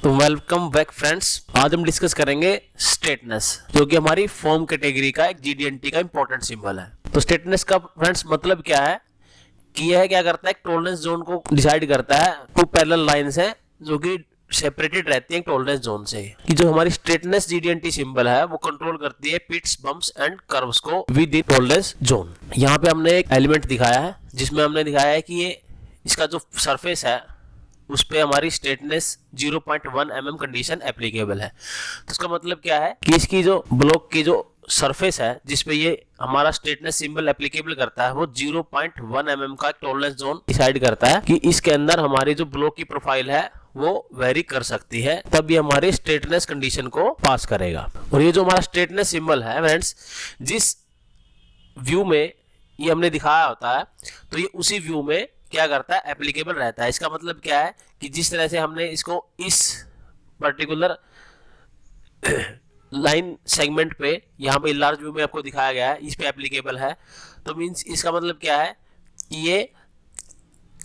तो welcome back friends. आज हम डिस्कस करेंगे स्ट्रेटनेस, जो कि हमारी फॉर्म कैटेगरी का एक जीडीएनटी का इंपॉर्टेंट सिंबल है। तो स्ट्रेटनेस का फ्रेंड्स मतलब क्या है कि यह क्या करता है, टॉलरेंस जोन को डिसाइड करता है। टू पैरेलल लाइंस हैं जो कि सेपरेटेड रहती है टॉलरेंस जोन से। कि जो हमारी स्ट्रेटनेस जीडीएनटी सिंबल है वो कंट्रोल करती है पिट्स, बम्प्स एंड कर्व्स को विद इन टॉलरेंस जोन। यहाँ पे हमने एक एलिमेंट दिखाया है जिसमें हमने दिखाया है कि ये इसका जो सरफेस है उस पे हमारी स्ट्रेटनेस 0.1 mm कंडीशन एप्लीकेबल है। तो इसका मतलब क्या है कि इसकी जो ब्लॉक की जो सरफेस है जिसपे ये हमारा स्ट्रेटनेस सिंबल एप्लीकेबल करता है वो 0.1 mm का टॉलरेंस जोन डिसाइड करता है कि इसके अंदर हमारी जो ब्लॉक की प्रोफाइल है वो वेरी कर सकती है, तब ये हमारी स्ट्रेटनेस कंडीशन को पास करेगा। और ये जो हमारा स्ट्रेटनेस सिंबल है फ्रेंड्स, जिस व्यू में ये हमने दिखाया होता है तो ये उसी व्यू में क्या करता है, एप्लीकेबल रहता है। इसका मतलब क्या है कि जिस तरह से हमने इसको इस पर्टिकुलर लाइन सेगमेंट पे यहाँ पे लार्ज व्यू में आपको दिखाया गया है, इस पे एप्लीकेबल है। तो मींस इसका मतलब क्या है कि ये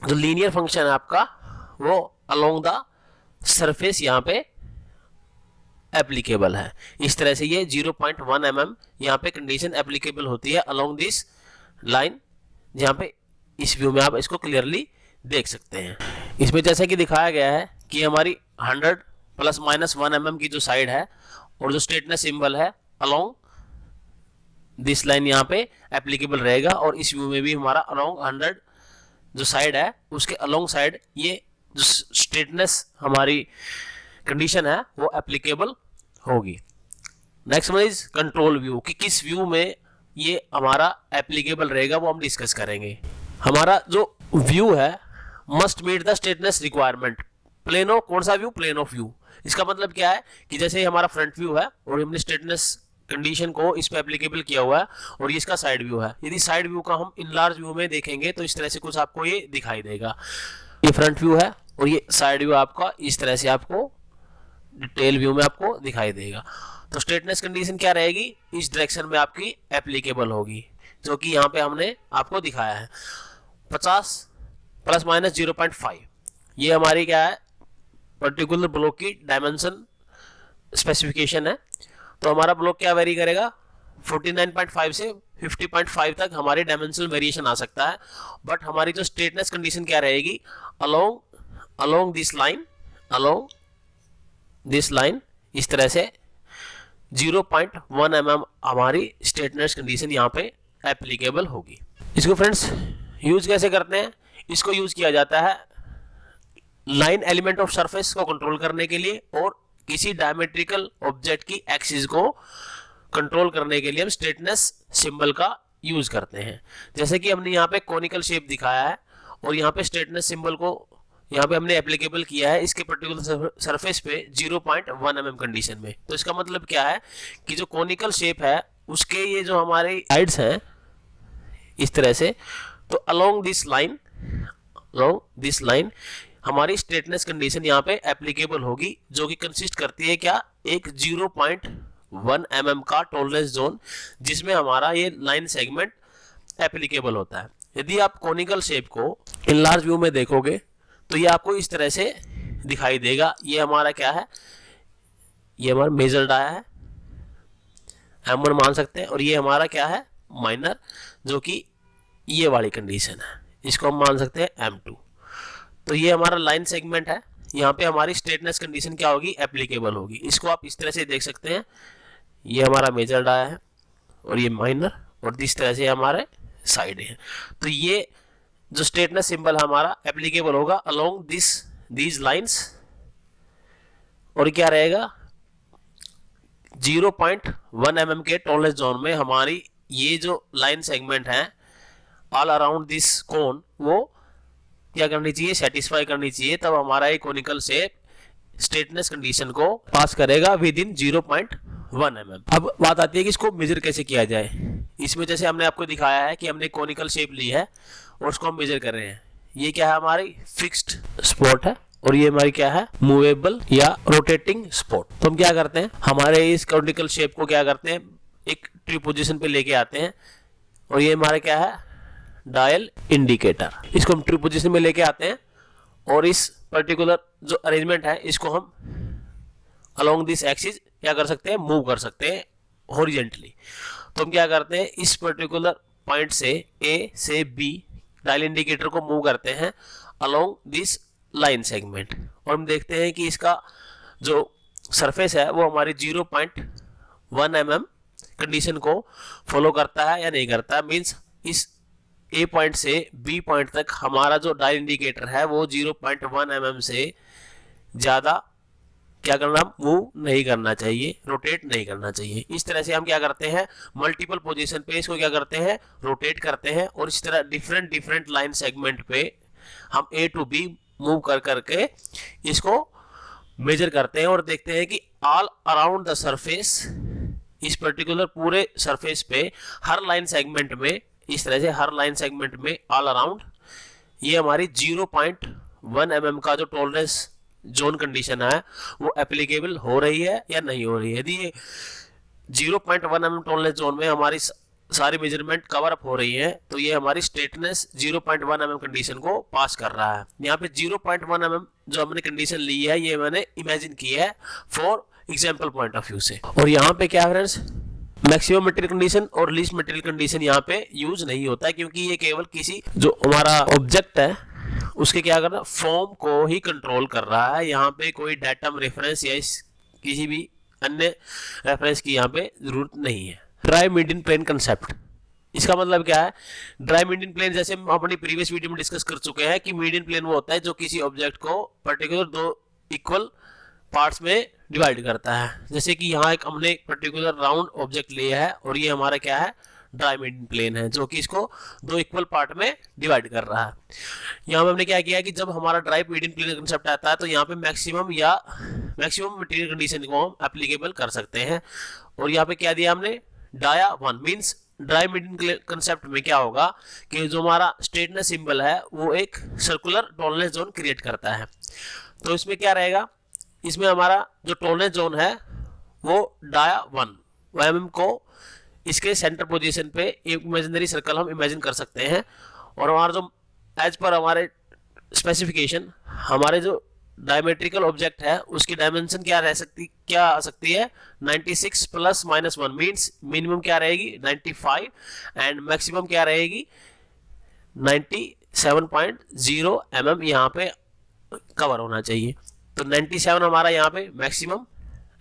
जो लीनियर फंक्शन है आपका वो अलोंग द सरफेस यहाँ पे एप्लीकेबल है। इस तरह से ये 0.1 mm यहाँ पे कंडीशन एप्लीकेबल होती है अलोंग दिस लाइन, जहाँ पे इस व्यू में आप इसको क्लियरली देख सकते हैं। इसमें जैसा कि दिखाया गया है कि हमारी 100 ± 1 mm की जो साइड है और जो स्ट्रेटनेस सिंबल है अलोंग दिस लाइन यहाँ पे एप्लीकेबल रहेगा। और इस व्यू में भी हमारा अलोंग 100 जो साइड है उसके अलोंग साइड ये जो स्ट्रेटनेस हमारी कंडीशन है वो एप्लीकेबल होगी। Next one is control view, कि किस व्यू में ये हमारा एप्लीकेबल रहेगा वो हम डिस्कस करेंगे। हमारा जो व्यू है must meet the straightness requirement. Plane of कौन सा व्यू, प्लेन ऑफ व्यू। इसका मतलब क्या है कि जैसे हमारा फ्रंट व्यू है और हमने स्ट्रेटनेस कंडीशन को इस पे एप्लीकेबल किया हुआ है और ये इसका साइड व्यू है। यदि साइड व्यू का हम इन लार्ज व्यू में देखेंगे तो इस तरह से कुछ आपको ये दिखाई देगा। ये फ्रंट व्यू है और ये साइड व्यू आपका इस तरह से आपको डिटेल व्यू में आपको दिखाई देगा। तो स्ट्रेटनेस कंडीशन क्या रहेगी, इस डायरेक्शन में आपकी एप्लीकेबल होगी, जो कि यहाँ पे हमने आपको दिखाया है 50 ± 0.5। ये हमारी क्या है, पर्टिकुलर ब्लॉक की डायमेंशन स्पेसिफिकेशन है। तो हमारा ब्लॉक क्या वेरी करेगा, 49.5 से 50.5 तक हमारी डायमेंशनल वेरिएशन आ सकता है। बट हमारी जो स्ट्रेटनेस कंडीशन क्या रहेगी, अलोंग दिस लाइन इस तरह से 0.1 mm हमारी स्ट्रेटनेस कंडीशन यहाँ पे एप्लीकेबल होगी। इसको फ्रेंड्स यूज कैसे करते हैं, इसको यूज किया जाता है लाइन एलिमेंट ऑफ सरफेस को कंट्रोल करने के लिए और किसी डायमेट्रिकल ऑब्जेक्ट की एक्सिस को कंट्रोल करने के लिए हम स्ट्रेटनेस सिंबल का यूज करते हैं। जैसे कि हमने यहाँ पे कॉनिकल शेप दिखाया है और यहाँ पे स्ट्रेटनेस सिंबल को यहाँ पे हमने एप्लीकेबल किया है इसके पर्टिकुलर सरफेस पे 0.1 mm कंडीशन में। तो इसका मतलब क्या है कि जो कॉनिकल शेप है उसके ये जो हमारे साइड्स हैं इस तरह से, तो अलोंग दिस लाइन हमारी स्ट्रेटनेस कंडीशन यहाँ पे एप्लीकेबल होगी, जो कि कंसिस्ट करती है क्या, एक 0.1 mm का टॉलरेंस जोन जिसमें हमारा ये लाइन सेगमेंट एप्लीकेबल होता है। यदि आप कॉनिकल शेप को इन लार्ज व्यू में देखोगे तो ये आपको इस तरह से दिखाई देगा। ये हमारा क्या है, ये हमारा मेजर डाया है, M1 मान सकते हैं, और ये हमारा क्या है, माइनर, जो कि ये वाली कंडीशन है, इसको हम मान सकते हैं M2। तो ये हमारा लाइन सेगमेंट है, यहाँ पे हमारी स्ट्रेटनेस कंडीशन क्या होगी, एप्लीकेबल होगी। इसको आप इस तरह से देख सकते हैं, ये हमारा मेजर डाया है और ये माइनर, और इस तरह से हमारे साइड है। तो ये जो स्ट्रेटनेस सिंबल हमारा एप्लीकेबल होगा अलोंग दीज लाइंस, और क्या रहेगा 0.1 mm के टॉलरेंस जोन में हमारी ये जो लाइन सेगमेंट है ऑल अराउंड दिस कोन वो क्या करनी चाहिए, सेटिस्फाई करनी चाहिए, तब हमारा ये कॉनिकल शेप स्ट्रेटनेस कंडीशन को पास करेगा विद इन 0.1 mm। अब बात आती है कि इसको मेजर कैसे किया जाए। इसमें जैसे हमने आपको दिखाया है कि हमने कॉनिकल शेप ली है और उसको हम मेजर कर रहे हैं। ये क्या है, हमारी फिक्स्ड स्पॉट है और ये हमारी क्या है, मूवेबल या रोटेटिंग स्पॉट। तो हम क्या करते हैं, हमारे इस कॉनिकल शेप को क्या करते हैं, एक ट्री पोजीशन पे लेके आते हैं और ये हमारा क्या है, डायल इंडिकेटर। इसको हम ट्रू पोजीशन में लेके आते हैं और इस पर्टिकुलर जो अरेंजमेंट है इसको हम अलोंग दिस एक्सिस क्या कर सकते हैं, मूव कर सकते हैं हॉरिजेंटली। तो हम क्या करते हैं, इस पर्टिकुलर पॉइंट से ए से बी डायल इंडिकेटर को मूव करते हैं अलोंग दिस लाइन सेगमेंट, और हम देखते हैं कि इसका जो सरफेस है वो हमारी 0.1 mm कंडीशन को फॉलो करता है या नहीं करता है। मींस इस ए पॉइंट से बी पॉइंट तक हमारा जो डायल इंडिकेटर है वो 0.1 mm से ज़्यादा क्या करना, मूव नहीं करना चाहिए, रोटेट नहीं करना चाहिए। इस तरह से हम क्या करते हैं, मल्टीपल पोजीशन पे इसको क्या करते हैं, रोटेट करते हैं, और इस तरह डिफरेंट लाइन सेगमेंट पे हम ए टू बी मूव कर करके इसको मेजर करते हैं और देखते हैं कि ऑल अराउंड द सरफेस, इस पर्टिकुलर पूरे सरफेस पे हर लाइन सेगमेंट में, इस तरह से हर लाइन सेगमेंट में ऑल अराउंड ये हमारी 0.1 mm का जो टॉलरेंस जोन कंडीशन है वो एप्लीकेबल हो रही है या नहीं हो रही है। यदि ये 0.1 mm टॉलरेंस जोन में हमारी सारी मेजरमेंट कवर अप हो रही है तो ये हमारी स्ट्रेटनेस 0.1 mm कंडीशन को पास कर रहा है। यहाँ पे 0.1 mm जो हमने कंडीशन ली है ये मैंने इमेजिन की है for example point of view से। और यहाँ पे क्या है फ्रेंड्स, मैक्सिमम मटेरियल कंडीशन और लीस्ट मटेरियल कंडीशन यहाँ पे यूज नहीं होता है, क्योंकि ये केवल किसी जो हमारा ऑब्जेक्ट है उसके क्या करना, फॉर्म को ही कंट्रोल कर रहा है। यहाँ पे कोई डेटम रेफरेंस या किसी भी अन्य रेफरेंस की यहाँ पे जरूरत नहीं है। ड्राई मीडियन प्लेन कंसेप्ट, इसका मतलब क्या है, ड्राई मीडियन प्लेन जैसे हम अपनी प्रीवियस वीडियो में डिस्कस कर चुके हैं कि मीडियन प्लेन वो होता है जो किसी ऑब्जेक्ट को पर्टिकुलर दो इक्वल पार्ट्स में डिवाइड करता है। जैसे कि यहाँ एक हमने पर्टिकुलर राउंड ऑब्जेक्ट लिया है और ये हमारा क्या है, ड्राई मीडियन प्लेन है जो कि इसको दो इक्वल पार्ट में डिवाइड कर रहा है। यहाँ पे हमने क्या किया कि जब हमारा ड्राई मीडियन प्लेन कंसेप्ट आता है तो यहाँ पे मैक्सिमम मटेरियल कंडीशन को हम एप्लीकेबल कर सकते हैं। और यहाँ पे क्या दिया हमने, dia 1 means dry median concept में क्या होगा कि जो हमारा स्ट्रेटनेस सिंबल है वो एक सर्कुलर टॉलरेंस जोन क्रिएट करता है। तो इसमें क्या रहेगा, इसमें हमारा जो टॉलरेंस जोन है वो डाया 1 mm को इसके सेंटर पोजीशन पे एक इमेजिनरी सर्कल हम इमेजिन कर सकते हैं। और हमारा जो एज पर हमारे स्पेसिफिकेशन हमारे जो डायमेट्रिकल ऑब्जेक्ट है उसकी डायमेंशन क्या आ सकती है 96 + -1 मींस मिनिमम क्या रहेगी 95 एंड मैक्सिमम क्या रहेगी 97.0 mm यहाँ पे कवर होना चाहिए। तो 97 हमारा यहाँ पे मैक्सिमम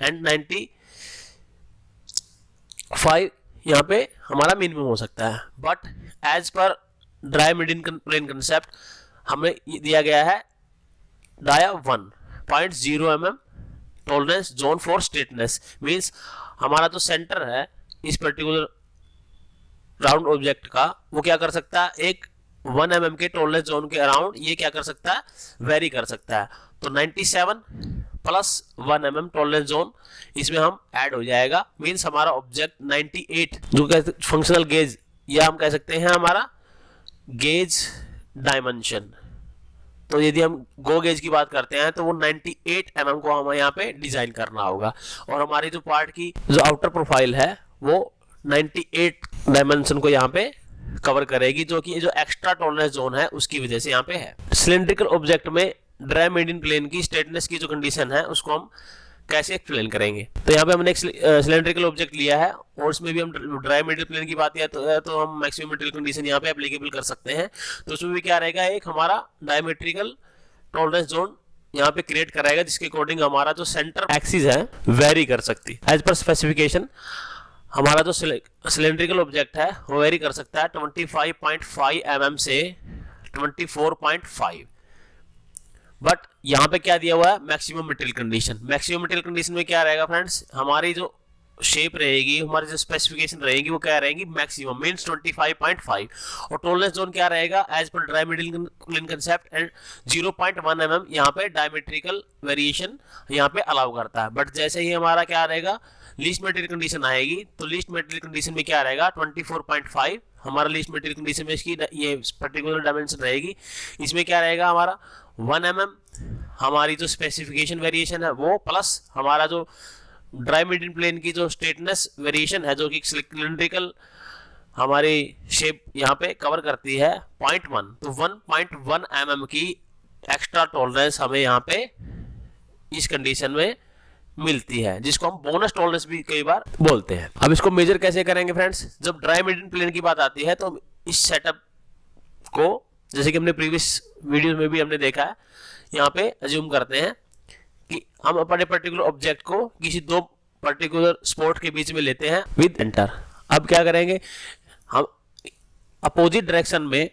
एंड 95 यहाँ पे हमारा मिनिमम हो सकता है। But as per dry median plane concept हमें दिया गया है dia 1.0 mm tolerance zone for straightness, means हमारा जो सेंटर है इस पर्टिकुलर राउंड ऑब्जेक्ट का वो क्या कर सकता है, एक 1 mm के टॉलरेंस जोन के अराउंड ये क्या कर सकता है, वेरी कर सकता है। तो 97 + 1 mm टॉलरेंस जोन इसमें हम ऐड हो जाएगा, मींस हमारा ऑब्जेक्ट 98 जो कहते फंक्शनल गेज या हम कह सकते हैं हमारा गेज डायमेंशन। तो यदि हम गो गेज की बात करते हैं तो वो 98 mm को हमें यहाँ पे डिजाइन करना होगा। और हमारी जो पार्ट की जो आउटर प्रोफाइल है वो 98 डायमेंशन को यहाँ पे कवर करेगी, जो कि जो एक्स्ट्रा टॉलरेंस जोन है उसकी वजह से यहाँ पे है। सिलेंड्रिकल ऑब्जेक्ट में ड्राई मीडियन प्लेन की स्ट्रेटनेस की जो कंडीशन है उसको हम कैसे एक्सप्लेन करेंगे। तो यहाँ पे हमने एक सिलेंड्रिकल ऑब्जेक्ट लिया है और उसमें भी हम ड्राई मीडियन प्लेन की बात किया तो हम मैक्सिमम मटेरियल कंडीशन यहाँ पे एप्लीकेबल कर सकते हैं। तो उसमें भी क्या रहेगा, एक हमारा डायमेट्रिकल टॉलरेंस जोन यहाँ पे क्रिएट कराएगा जिसके अकॉर्डिंग हमारा जो सेंटर एक्सिस है वेरी कर सकती है। एज पर स्पेसिफिकेशन हमारा जो सिलेंड्रिकल ऑब्जेक्ट है वो वेरी कर सकता है 25.5 mm से 24.5। बट यहाँ पे क्या दिया हुआ है, maximum material condition. Maximum material condition में क्या रहेगा फ्रेंड्स, हमारी जो शेप रहेगी, हमारी जो स्पेसिफिकेशन रहेगी वो क्या रहेगी, मैक्सिमम मींस 25.5। और टॉलरेंस जोन क्या रहेगा as per dry median plane concept and 0.1 mm यहाँ पे डायमेट्रिकल वेरिएशन यहाँ पे अलाउ करता है। बट जैसे ही हमारा क्या रहेगा लीस्ट मटेरियल कंडीशन आएगी तो लीस्ट मटेरियल कंडीशन में क्या रहेगा 24.5 हमारा लीस्ट मटेरियल कंडीशन में इसकी ये पर्टिकुलर डायमेंशन रहेगी। इसमें क्या रहेगा हमारा 1 mm हमारी जो स्पेसिफिकेशन वेरिएशन है वो प्लस हमारा जो ड्राई मीडियन प्लेन की जो स्ट्रेटनेस वेरिएशन है जो कि सिलेंड्रिकल हमारी शेप यहाँ पे कवर करती है 0.1। तो 1.1 mm की एक्स्ट्रा टॉलरेंस हमें यहाँ पे इस कंडीशन में मिलती है, जिसको हम बोनस टॉलरेंस भी कई बार बोलते हैं। अब इसको मेजर कैसे करेंगे फ्रेंड्स? जब ड्राई मीडियन प्लेन की बात आती है तो इस सेटअप को, जैसे कि हमने प्रीवियस वीडियो में भी हमने देखा है, यहाँ पे अज्यूम करते हैं कि हम अपने पर्टिकुलर ऑब्जेक्ट को किसी दो पर्टिकुलर स्पॉट के बीच में लेते हैं विद एंटर। अब क्या करेंगे, हम अपोजिट डायरेक्शन में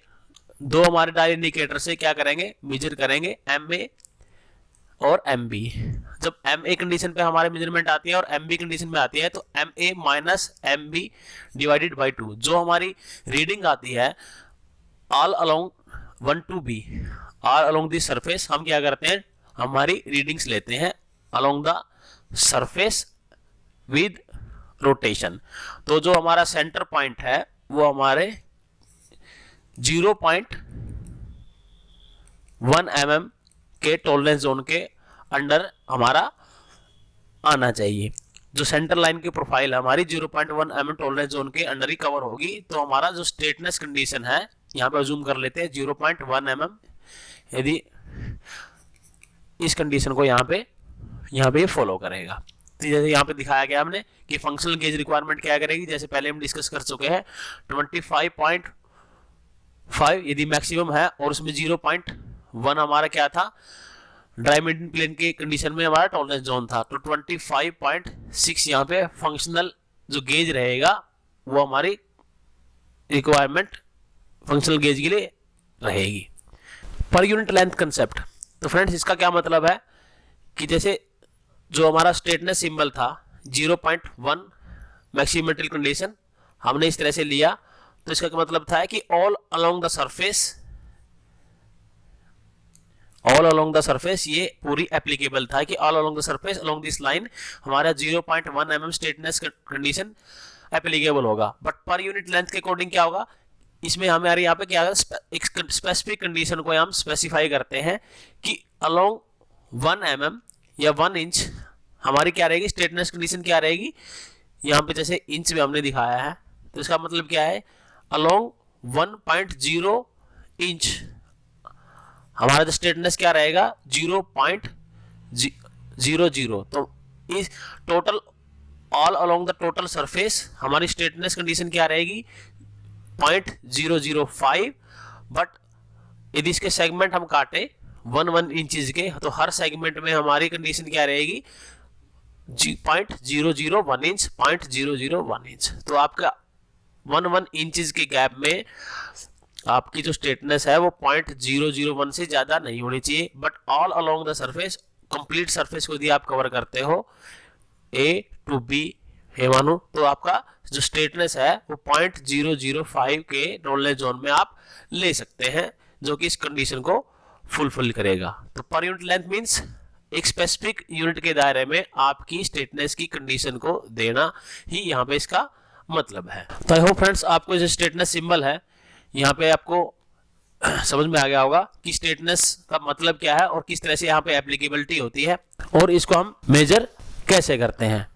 दो हमारे डायल इंडिकेटर से क्या करेंगे, मेजर करेंगे MA और MB। जब MA कंडीशन पे हमारे मेजरमेंट आती है और MB कंडीशन में आती है तो MA minus MB divided by 2, जो हमारी रीडिंग आती है all along 1 to B, all along the surface, हम क्या करते हैं, हमारी रीडिंग्स लेते हैं along the surface with rotation. तो जो हमारा सेंटर पॉइंट है वो हमारे 0.1 mm के टॉलरेंस जोन के अंडर हमारा आना चाहिए। जो सेंटर लाइन की प्रोफाइल है हमारी 0.1 mm टॉलरेंस जोन के अंडर ही कवर होगी। तो हमारा जो स्ट्रेटनेस कंडीशन है यहाँ पे जूम कर लेते हैं 0.1 mm, यदि इस कंडीशन को यहाँ पे फॉलो करेगा। तो जैसे यहाँ पे दिखाया गया हमने कि फंक्शनल गेज रिक्वायरमेंट क्या करेगी, जैसे पहले हम डिस्कस कर चुके हैं 25.5 यदि मैक्सिमम है और उसमें 0.1 हमारा क्या था, ड्राई मीडियन प्लेन के कंडीशन में हमारा टॉलरेंस जोन था। तो 25.6 यहाँ पे फंक्शनल जो गेज रहेगा वो हमारी रिक्वायरमेंट फंक्शनल गेज के लिए रहेगी। पर यूनिट लेंथ कंसेप्ट, तो फ्रेंड्स इसका क्या मतलब है कि जैसे जो हमारा स्ट्रेटनेस सिंबल था 0.1 मैक्सिमेट्रिक कंडीशन हमने इस तरह से लिया, तो इसका क्या मतलब था कि ऑल अलोंग द सरफेस ये पूरी एप्लीकेबल था कि all along the surface along this line हमारा 0.1 mm स्ट्रेटनेस कंडीशन एप्लीकेबल होगा। बट पर यूनिट लेंथ के अकॉर्डिंग क्या होगा, इसमें हमारे यहाँ पे क्या एक स्पेसिफिक कंडीशन को हम स्पेसिफाई करते हैं कि अलोंग 1 mm या 1 इंच हमारी क्या रहेगी, स्ट्रेटनेस कंडीशन क्या रहेगी। यहाँ पे जैसे इंच में हमने दिखाया है तो इसका मतलब क्या है, अलोंग 1.0 इंच हमारा जो स्ट्रेटनेस क्या रहेगा 0.00। तो इस total all along the total surface हमारी स्ट्रेटनेस कंडीशन क्या रहेगी 0.005। बट यदि इसके सेगमेंट हम काटे 1 इंचेस के, तो हर सेगमेंट में हमारी कंडीशन क्या रहेगी 0.001 इंच, 0.001 इंच। तो आपका 1 इंचेस के गैप में आपकी जो स्ट्रेटनेस है वो 0.001 से ज्यादा नहीं होनी चाहिए। But all along the surface, complete surface को यदि आप कवर करते हो A to B है मानो, तो आपका जो स्ट्रेटनेस है वो 0.005 के टॉलरेंस जोन में आप ले सकते हैं, जो कि इस कंडीशन को फुलफिल करेगा। तो पर यूनिट लेंथ मींस एक स्पेसिफिक यूनिट के दायरे में आपकी स्ट्रेटनेस की कंडीशन को देना ही यहाँ पे इसका मतलब है। तो आई होप फ्रेंड्स आपको जो स्ट्रेटनेस सिंबल है यहाँ पे आपको समझ में आ गया होगा कि स्ट्रेटनेस का मतलब क्या है और किस तरह से यहाँ पे एप्लीकेबिलिटी होती है और इसको हम मेजर कैसे करते हैं।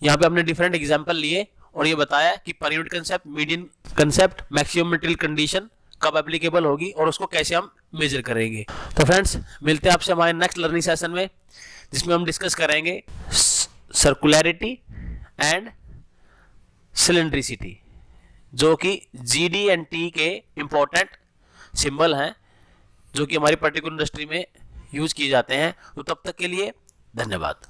यहाँ पे हमने डिफरेंट एग्जांपल लिए और ये बताया कि per unit concept, median concept, maximum material condition कब एप्लीकेबल होगी और उसको कैसे हम मेजर करेंगे। तो फ्रेंड्स मिलते हैं आपसे हमारे नेक्स्ट लर्निंग सेशन में, जिसमें हम डिस्कस करेंगे सर्कुलैरिटी एंड सिलेंड्रिसिटी, जो कि GD एंड T के इंपॉर्टेंट सिंबल हैं, जो कि हमारी पर्टिकुलर इंडस्ट्री में यूज किए जाते हैं। तो तब तक के लिए धन्यवाद।